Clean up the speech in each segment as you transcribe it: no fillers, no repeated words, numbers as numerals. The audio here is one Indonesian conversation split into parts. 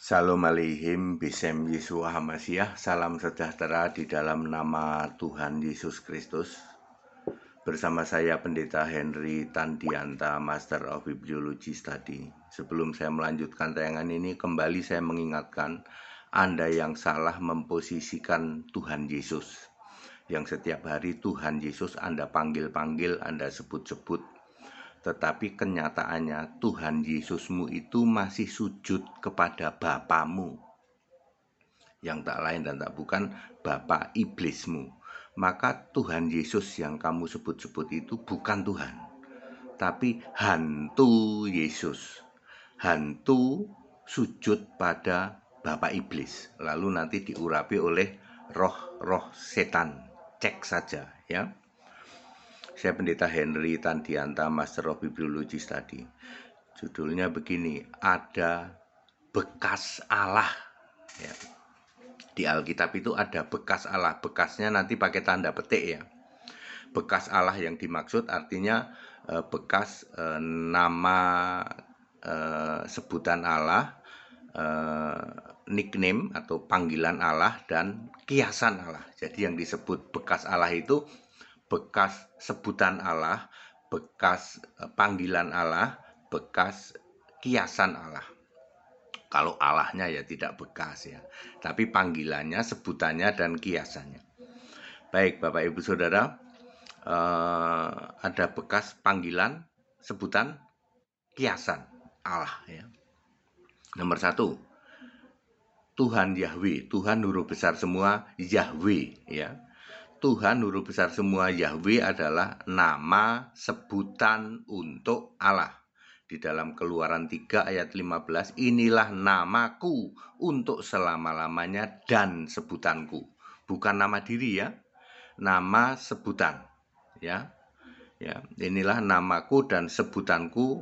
Shalom aleihim, Bisem Yeshua HaMashiach, salam sejahtera di dalam nama Tuhan Yesus Kristus. Bersama saya Pendeta Henry Tandianta, Master of Bibliology Study. Sebelum saya melanjutkan tayangan ini, kembali saya mengingatkan Anda yang salah memposisikan Tuhan Yesus. Yang setiap hari Tuhan Yesus Anda panggil-panggil, Anda sebut-sebut. Tetapi kenyataannya Tuhan Yesusmu itu masih sujud kepada Bapamu, yang tak lain dan tak bukan Bapa iblismu. Maka Tuhan Yesus yang kamu sebut-sebut itu bukan Tuhan, tapi hantu Yesus. Hantu sujud pada Bapa iblis, lalu nanti diurapi oleh roh-roh setan. Cek saja ya. Saya Pendeta Henry Tandianta, Master of Bibliology Study. Judulnya begini, ada bekas Allah ya. Di Alkitab itu ada bekas Allah. Bekasnya nanti pakai tanda petik ya. Bekas Allah yang dimaksud artinya bekas nama sebutan Allah, nickname atau panggilan Allah, dan kiasan Allah. Jadi yang disebut bekas Allah itu bekas sebutan Allah, bekas panggilan Allah, bekas kiasan Allah. Kalau Allahnya ya tidak bekas ya, tapi panggilannya, sebutannya, dan kiasannya. Baik Bapak Ibu Saudara, ada bekas panggilan, sebutan, kiasan Allah ya. Nomor 1, Tuhan Yahweh, Tuhan huruf besar semua Yahweh ya. Tuhan huruf besar semua Yahweh adalah nama sebutan untuk Allah. Di dalam Keluaran 3 ayat 15, inilah namaku untuk selama-lamanya dan sebutanku. Bukan nama diri ya, nama sebutan ya. Ya, inilah namaku dan sebutanku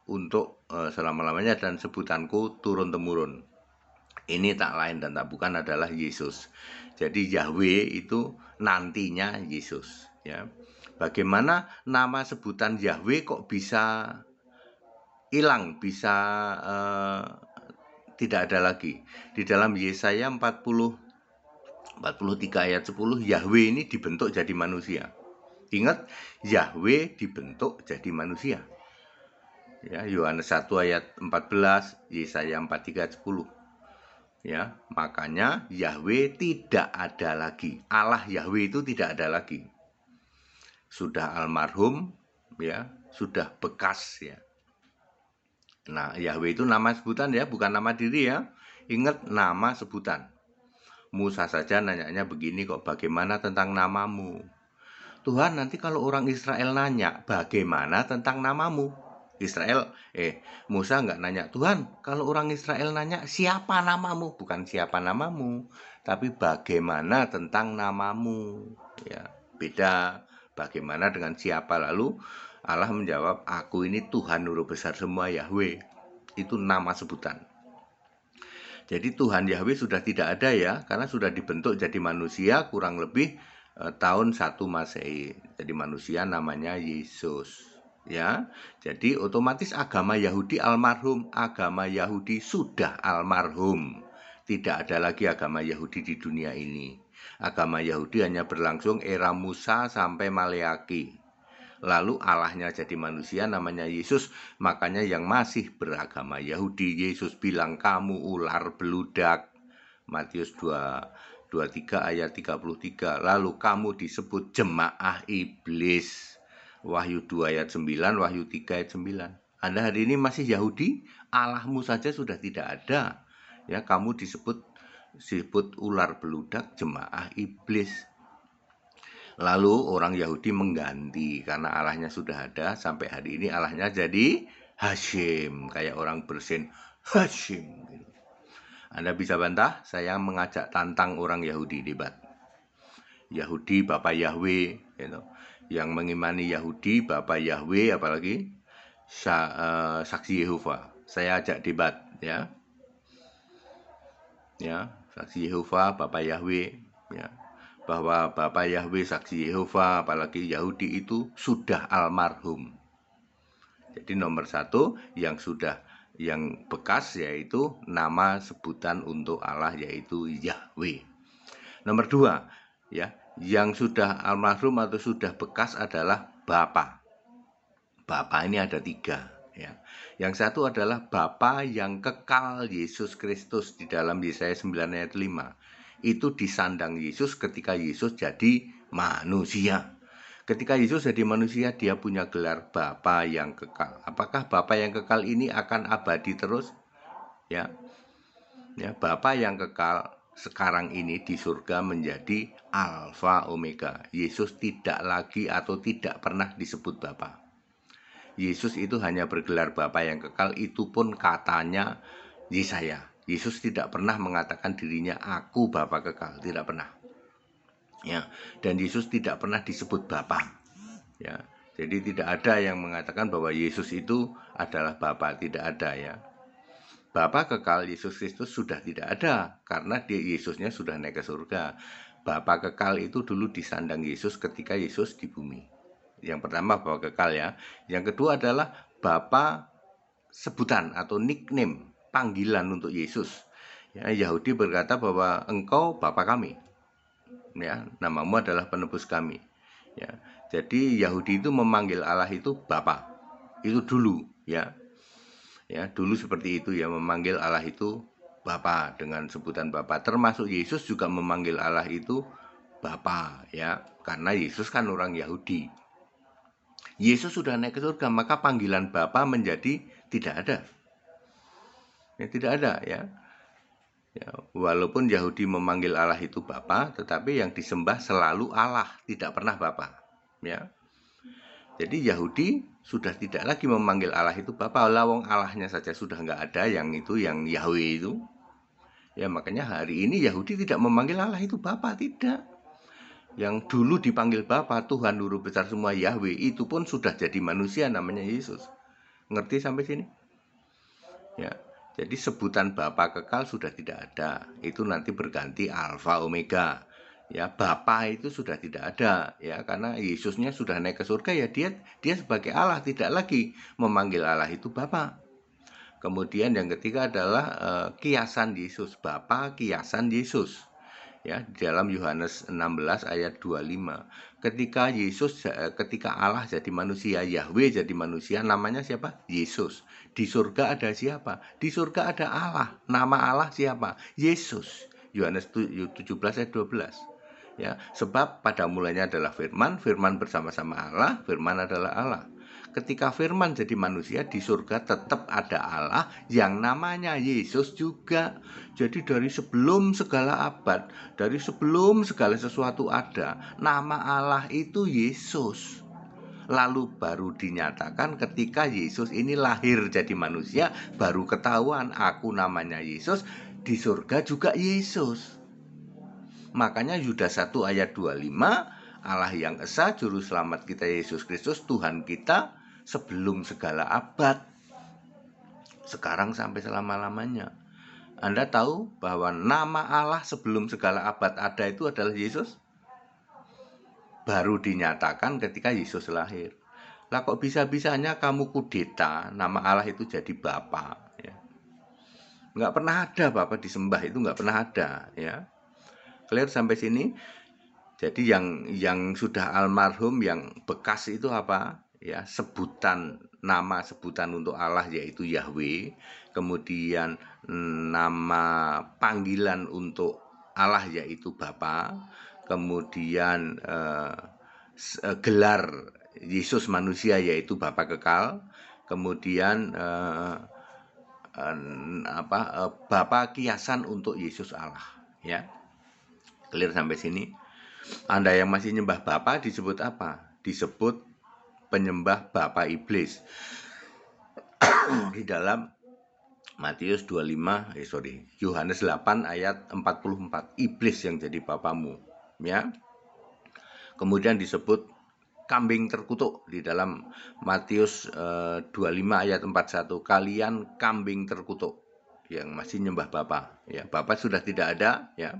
untuk selama-lamanya dan sebutanku turun-temurun. Ini tak lain dan tak bukan adalah Yesus. Jadi Yahweh itu nantinya Yesus ya. Bagaimana nama sebutan Yahweh kok bisa hilang, bisa tidak ada lagi? Di dalam Yesaya 43 ayat 10, Yahweh ini dibentuk jadi manusia. Ingat, Yahweh dibentuk jadi manusia ya. Yohanes 1 ayat 14, Yesaya 43 ayat 10 ya. Makanya Yahweh tidak ada lagi. Allah Yahweh itu tidak ada lagi. Sudah almarhum ya, sudah bekas ya. Nah, Yahweh itu nama sebutan ya, bukan nama diri ya. Ingat, nama sebutan. Musa saja nanyanya begini kok, bagaimana tentang namamu? Tuhan, nanti kalau orang Israel nanya, bagaimana tentang namamu? Musa nggak nanya, Tuhan, kalau orang Israel nanya, siapa namamu? Bukan siapa namamu, tapi bagaimana tentang namamu? Ya, beda. Bagaimana dengan siapa? Lalu Allah menjawab, aku ini Tuhan huruf besar semua Yahweh. Itu nama sebutan. Jadi Tuhan Yahweh sudah tidak ada ya, karena sudah dibentuk jadi manusia kurang lebih tahun 1 Masehi. Jadi manusia namanya Yesus ya. Jadi otomatis agama Yahudi almarhum, agama Yahudi sudah almarhum. Tidak ada lagi agama Yahudi di dunia ini. Agama Yahudi hanya berlangsung era Musa sampai Maleaki. Lalu Allahnya jadi manusia namanya Yesus. Makanya yang masih beragama Yahudi, Yesus bilang kamu ular beludak. Matius 23 ayat 33. Lalu kamu disebut jemaah iblis. Wahyu 2 ayat 9, Wahyu 3 ayat 9. Anda hari ini masih Yahudi, Allahmu saja sudah tidak ada. Ya, kamu disebut ular beludak, jemaah iblis. Lalu orang Yahudi mengganti karena Allahnya sudah ada. Sampai hari ini Allahnya jadi Hashim, kayak orang bersin Hashim. Anda bisa bantah? Saya mengajak tantang orang Yahudi debat. Yahudi Bapak Yahweh gitu. Yang mengimani Yahudi Bapak Yahweh, apalagi saksi Yehova. Saya ajak debat ya. Ya, saksi Yehova Bapak Yahweh ya. Bahwa Bapak Yahweh saksi Yehova, apalagi Yahudi itu sudah almarhum. Jadi nomor 1, yang sudah yang bekas yaitu nama sebutan untuk Allah yaitu Yahweh. Nomor 2, ya, yang sudah almarhum atau sudah bekas adalah Bapa. Bapa ini ada 3, ya. Yang satu adalah Bapa yang kekal Yesus Kristus di dalam Yesaya 9 ayat 5. Itu disandang Yesus ketika Yesus jadi manusia. Ketika Yesus jadi manusia, dia punya gelar Bapa yang kekal. Apakah Bapa yang kekal ini akan abadi terus? Ya, Bapa yang kekal sekarang ini di surga menjadi Alfa Omega. Yesus tidak lagi atau tidak pernah disebut Bapa. Yesus itu hanya bergelar Bapa yang kekal, itu pun katanya Yesaya. Yesus tidak pernah mengatakan dirinya aku Bapa kekal, tidak pernah. Ya, dan Yesus tidak pernah disebut Bapa. Ya, jadi tidak ada yang mengatakan bahwa Yesus itu adalah Bapa, tidak ada ya. Bapa kekal Yesus Kristus sudah tidak ada karena Yesusnya sudah naik ke surga. Bapa kekal itu dulu disandang Yesus ketika Yesus di bumi. Yang pertama Bapa kekal ya. Yang kedua adalah Bapa sebutan atau nickname, panggilan untuk Yesus. Ya, Yahudi berkata bahwa engkau Bapa kami. Ya, namamu adalah penebus kami. Ya, jadi Yahudi itu memanggil Allah itu Bapa. Itu dulu ya. Ya, dulu seperti itu ya, memanggil Allah itu Bapa dengan sebutan Bapa. Termasuk Yesus juga memanggil Allah itu Bapa ya, karena Yesus kan orang Yahudi. Yesus sudah naik ke surga, maka panggilan Bapa menjadi tidak ada. Ya, tidak ada ya. Ya, walaupun Yahudi memanggil Allah itu Bapa, tetapi yang disembah selalu Allah, tidak pernah Bapa. Ya. Jadi Yahudi sudah tidak lagi memanggil Allah itu Bapa, lawang Allahnya saja sudah nggak ada, yang itu yang Yahweh itu. Ya makanya hari ini Yahudi tidak memanggil Allah itu Bapa, tidak. Yang dulu dipanggil Bapa, Tuhan Huruf Besar semua Yahweh, itu pun sudah jadi manusia namanya Yesus. Ngerti sampai sini? Ya. Jadi sebutan Bapa kekal sudah tidak ada. Itu nanti berganti Alfa Omega. Ya, Bapa itu sudah tidak ada ya, karena Yesusnya sudah naik ke surga ya, dia sebagai Allah tidak lagi memanggil Allah itu Bapa. Kemudian yang ketiga adalah kiasan Yesus, Bapa kiasan Yesus. Ya, di dalam Yohanes 16 ayat 25. Ketika Allah jadi manusia, Yahweh jadi manusia, namanya siapa? Yesus. Di surga ada siapa? Di surga ada Allah. Nama Allah siapa? Yesus. Yohanes 17 ayat 12. Ya, sebab pada mulanya adalah firman, firman bersama-sama Allah, firman adalah Allah. Ketika firman jadi manusia, di surga tetap ada Allah yang namanya Yesus juga. Jadi dari sebelum segala abad, dari sebelum segala sesuatu ada, nama Allah itu Yesus. Lalu baru dinyatakan ketika Yesus ini lahir jadi manusia, baru ketahuan aku namanya Yesus, di surga juga Yesus. Makanya Yudas 1 ayat 25, Allah yang esa juru selamat kita Yesus Kristus Tuhan kita sebelum segala abad, sekarang sampai selama-lamanya. Anda tahu bahwa nama Allah sebelum segala abad ada itu adalah Yesus? Baru dinyatakan ketika Yesus lahir. Lah kok bisa-bisanya kamu kudeta nama Allah itu jadi Bapa ya? Nggak pernah ada Bapa disembah, itu nggak pernah ada ya. Clear sampai sini? Jadi yang sudah almarhum, yang bekas itu apa? Ya, nama sebutan untuk Allah yaitu Yahweh. Kemudian nama panggilan untuk Allah yaitu Bapa. Kemudian gelar Yesus manusia yaitu Bapa kekal. Kemudian Bapa kiasan untuk Yesus Allah ya. Clear sampai sini? Anda yang masih nyembah Bapa disebut apa? Disebut penyembah Bapa iblis. Di dalam Matius 25, Yohanes 8 ayat 44, iblis yang jadi bapamu, ya. Kemudian disebut kambing terkutuk di dalam Matius 25 ayat 41, kalian kambing terkutuk yang masih nyembah Bapa, ya. Bapa sudah tidak ada, ya.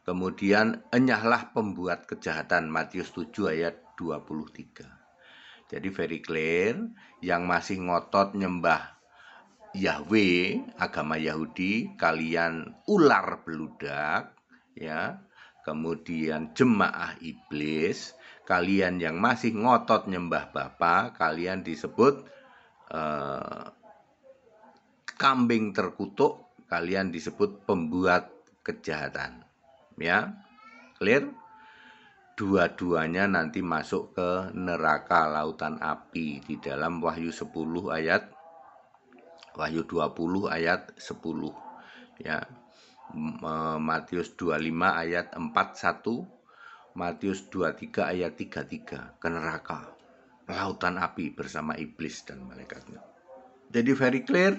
Kemudian enyahlah pembuat kejahatan, Matius 7 ayat 23. Jadi very clear, yang masih ngotot nyembah Yahweh, agama Yahudi, kalian ular beludak, ya. Kemudian jemaah iblis, kalian yang masih ngotot nyembah Bapa, kalian disebut kambing terkutuk, kalian disebut pembuat kejahatan. Ya, clear? Dua-duanya nanti masuk ke neraka lautan api di dalam Wahyu 10 ayat Wahyu 20 ayat 10, ya. Matius 25 ayat 41, Matius 23 ayat 33, ke neraka lautan api bersama iblis dan malaikatnya. Jadi very clear,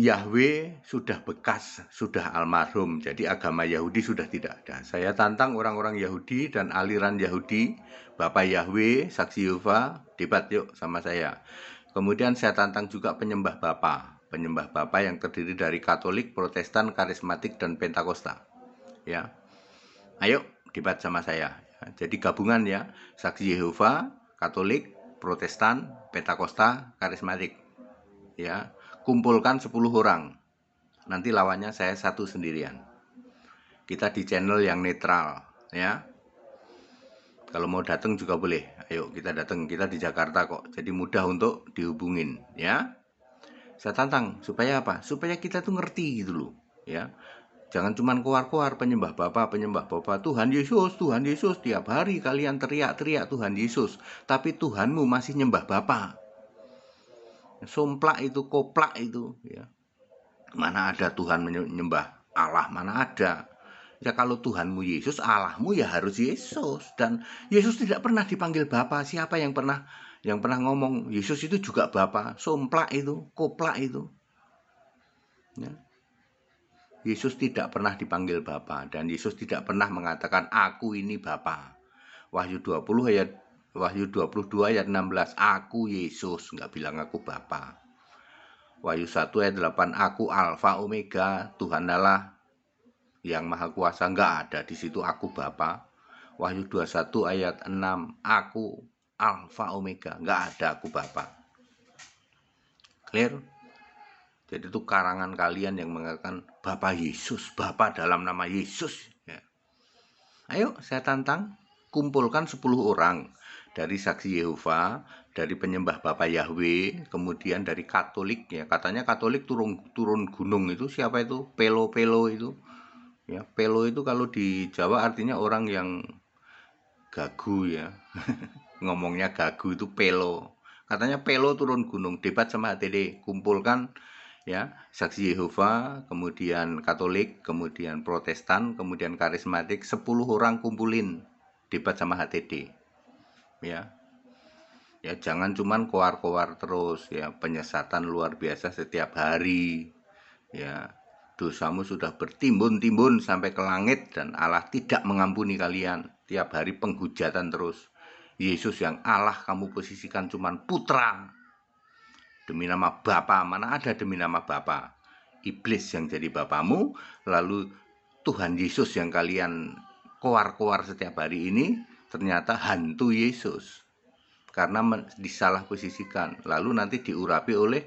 Yahweh sudah bekas, sudah almarhum. Jadi agama Yahudi sudah tidak ada. Saya tantang orang-orang Yahudi dan aliran Yahudi, Bapak Yahweh, Saksi Yehova, debat yuk sama saya. Kemudian saya tantang juga penyembah Bapa yang terdiri dari Katolik, Protestan, Karismatik, dan Pentakosta. Ya, ayo debat sama saya. Jadi gabungan ya, Saksi Yehova, Katolik, Protestan, Pentakosta, Karismatik. Ya, kumpulkan 10 orang. Nanti lawannya saya satu sendirian. Kita di channel yang netral, ya. Kalau mau datang juga boleh. Ayo kita datang, kita di Jakarta kok. Jadi mudah untuk dihubungin, ya. Saya tantang supaya apa? Supaya kita tuh ngerti gitu loh, ya. Jangan cuman keluar-keluar penyembah Bapa, Tuhan Yesus, tiap hari kalian teriak-teriak Tuhan Yesus, tapi Tuhanmu masih nyembah Bapa. Somplak itu, koplak itu, ya. Mana ada Tuhan menyembah Allah, mana ada. Ya kalau Tuhanmu Yesus, Allahmu ya harus Yesus. Dan Yesus tidak pernah dipanggil Bapa. Siapa yang pernah ngomong Yesus itu juga Bapa? Somplak itu, koplak itu, ya. Yesus tidak pernah dipanggil Bapa, dan Yesus tidak pernah mengatakan aku ini Bapa. Wahyu 22 ayat 16, aku Yesus, nggak bilang aku Bapa. Wahyu 1 ayat 8, aku Alfa Omega, Tuhan Allah yang Maha Kuasa, nggak ada di situ aku Bapa. Wahyu 21 ayat 6, aku Alfa Omega, nggak ada aku Bapa. Clear? Jadi itu karangan kalian yang mengatakan Bapa Yesus, Bapa dalam nama Yesus, ya. Ayo saya tantang, kumpulkan 10 orang dari Saksi Yehova, dari penyembah Bapa Yahweh, kemudian dari Katolik, ya. Katanya Katolik turun gunung itu siapa itu? Pelo itu. Ya, pelo itu kalau di Jawa artinya orang yang gagu, ya. Ngomongnya gagu itu pelo. Katanya pelo turun gunung, debat sama HTD, kumpulkan ya Saksi Yehova, kemudian Katolik, kemudian Protestan, kemudian Karismatik, 10 orang kumpulin debat sama HTD, ya. Ya jangan cuman koar-koar terus, ya. Penyesatan luar biasa setiap hari, ya. Dosamu sudah bertimbun-timbun sampai ke langit dan Allah tidak mengampuni kalian. Tiap hari penghujatan terus. Yesus yang Allah kamu posisikan cuman putra. Demi nama Bapa, mana ada demi nama Bapa? Iblis yang jadi bapamu, lalu Tuhan Yesus yang kalian koar-koar setiap hari ini ternyata hantu Yesus. Karena disalah posisikan, lalu nanti diurapi oleh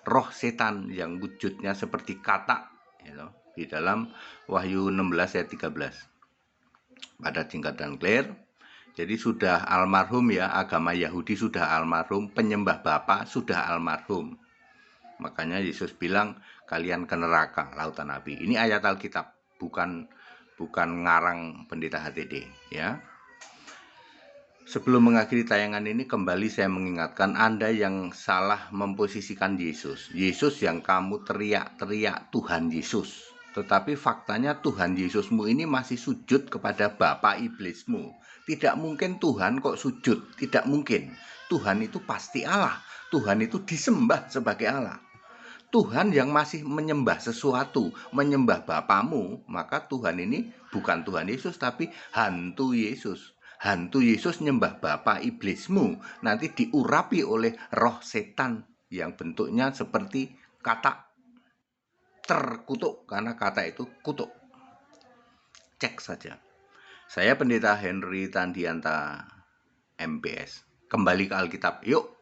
roh setan yang wujudnya seperti katak, gitu, di dalam Wahyu 16 ayat 13. Pada tingkat dan clear. Jadi sudah almarhum ya, agama Yahudi sudah almarhum, penyembah Bapa sudah almarhum. Makanya Yesus bilang kalian ke neraka lautan api. Ini ayat Alkitab, bukan ngarang pendeta HTD, ya. Sebelum mengakhiri tayangan ini, kembali saya mengingatkan Anda yang salah memposisikan Yesus. Yesus yang kamu teriak-teriak Tuhan Yesus. Tetapi faktanya Tuhan Yesusmu ini masih sujud kepada Bapa iblismu. Tidak mungkin Tuhan kok sujud, tidak mungkin. Tuhan itu pasti Allah. Tuhan itu disembah sebagai Allah. Tuhan yang masih menyembah sesuatu, menyembah Bapamu, maka Tuhan ini bukan Tuhan Yesus tapi hantu Yesus. Hantu Yesus nyembah Bapa iblismu, nanti diurapi oleh roh setan yang bentuknya seperti katak terkutuk, karena kata itu kutuk. Cek saja. Saya Pendeta Henry Tandianta MPS. Kembali ke Alkitab, yuk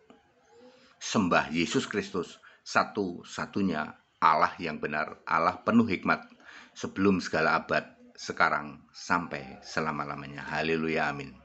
sembah Yesus Kristus. satu-satunya Allah yang benar, Allah penuh hikmat, sebelum segala abad, sekarang sampai selama-lamanya. Haleluya, amin.